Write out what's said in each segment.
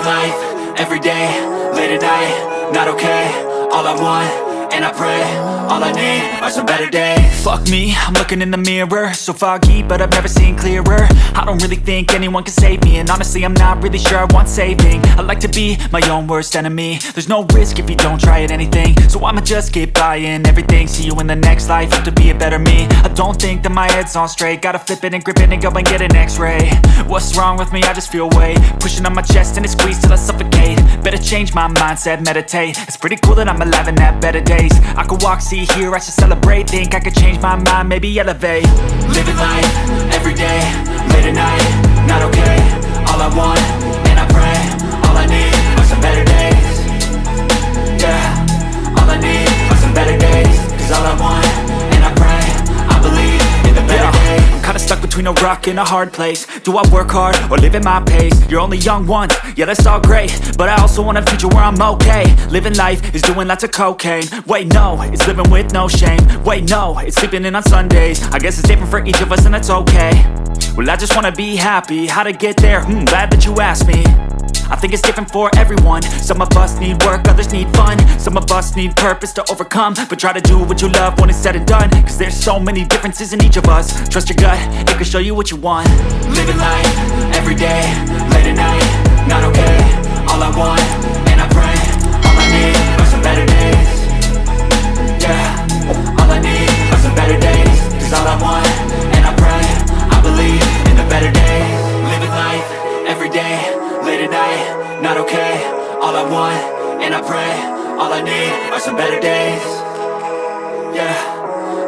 life, everyday, late at night, not okay. All I want, and I pray, all I need are some better days. Fuck me, I'm looking in the mirror, so foggy, but I've never seen clearer. I don't really think anyone can save me, and honestly I'm not really sure I want saving. I like to be my own worst enemy. There's no risk if you don't try at anything, so I'ma just keep buying everything. See you in the next life, have to be a better me. I don't think that my head's on straight, gotta flip it and grip it and go and get an x-ray. What's wrong with me? I just feel weight pushing on my chest and it squeezes till I suffocate. Better change my mindset, meditate. It's pretty cool that I'm alive and have better days. I could walk, see, hear, I should celebrate. Think I could change my mind, maybe elevate. Living life, everyday, late at night, not okay. All I want, and I pray, all I need are some better days. Yeah, all I need are some better days. Cause all I want, and I pray, I believe in the better days. I'm kinda stuck between a rock and a hard place. Do I work hard or live at my pace? You're only young once, yeah that's all great, but I also want a future where I'm okay. Living life is doing lots of cocaine. Wait no, it's living with no shame. Wait no, it's sleeping in on Sundays. I guess it's different for each of us and that's okay. Well I just wanna be happy, how to get there? Glad that you asked me. I think it's different for everyone. Some of us need work, others need fun. Some of us need purpose to overcome. But try to do what you love when it's said and done. Cause there's so many differences in each of us. Trust your gut, it can show you what you want. Living life, everyday, late at night, not okay. All I want, and I pray, all I need are some better days. Yeah, all I need are some better days. Cause all I want, and I pray, I believe in the better days. Living life, everyday, late at night, not okay. All I want, and I pray, all I need are some better days. Yeah,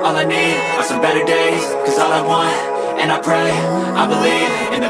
all I need are some better days. Cause all I want, and I pray, I believe in the